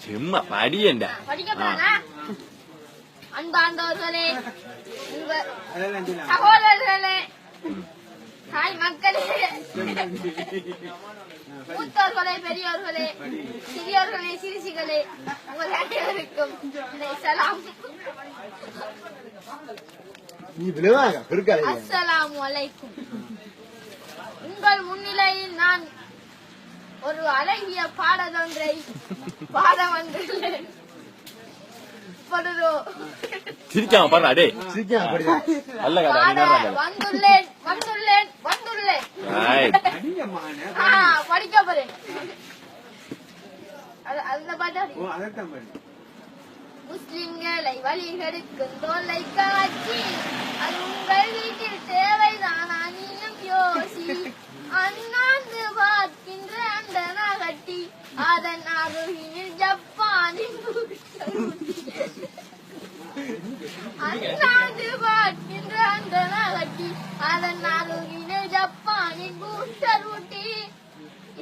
சும்மா படியண்டா அன்பார்ந்தவர்களே, சகோதரர்களே, தாய் மக்களே, மூத்தோர்களே, பெரியோர்களே, சிறியோர்களே, சிறுசிகளே, உங்கள் அனைவருக்கும் சலாம். அஸ்ஸலாமு அலைக்கும். உங்கள் முன்னிலையில் நான் ஒரு அழகிய பாடலொன்றை பாட வந்துள்ளேன். சிரிக்காம பாரு அடே வந்துள்ளேன் வந்துள்ளேன் வந்துள்ளேன் படிக்க போறேன். அந்த பாட்டு முஸ்லிம்களை வழிகெடுக்கும் தோலை காட்சி அது உங்கள் வீட்டில் தேவைதானா நீயும் யோசி. அண்ணாந்து பார்க்கின்ற அந்த நகட்டி அதன் அருகில் ஜப்பானின் அண்ணாந்து பார்க்கின்ற அந்த நகட்டி அதன் அருகில் ஜப்பானின் பூஸ்டர் ஊட்டி.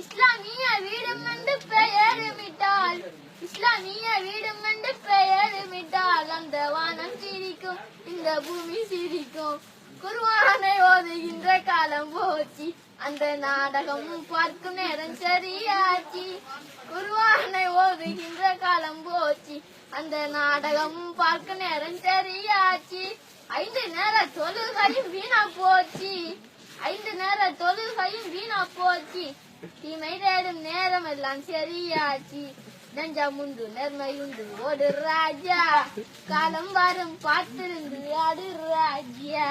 இஸ்லாமிய வீடும் என்று பெயருமிட்டால் இஸ்லாமிய வீடும் என்று பெயருமிட்டால் அந்த வானம் சிரிக்கும் இந்த பூமி சிரிக்கும். குர்ஆனை ஓதுகின்ற காலம் போச்சு அந்த நாடகம் பார்க்கும் நேரம் சரியாச்சு. குர்ஆனை ஓதுகின்ற காலம் போச்சு அந்த நாடகம் பார்க்கும் நேரம் சரியாச்சு. 5 நேர தொழுகையும் வீணா போச்சு 5 நேர தொழுகையும் வீணா போச்சு. தீமை தேடும் நேரம் எல்லாம் சரியாச்சு. நெஞ்சம் உண்டு நேர்மை உண்டு ஓடு ராஜா காலம் வரும் பார்த்திருந்து ஆடு ராஜா.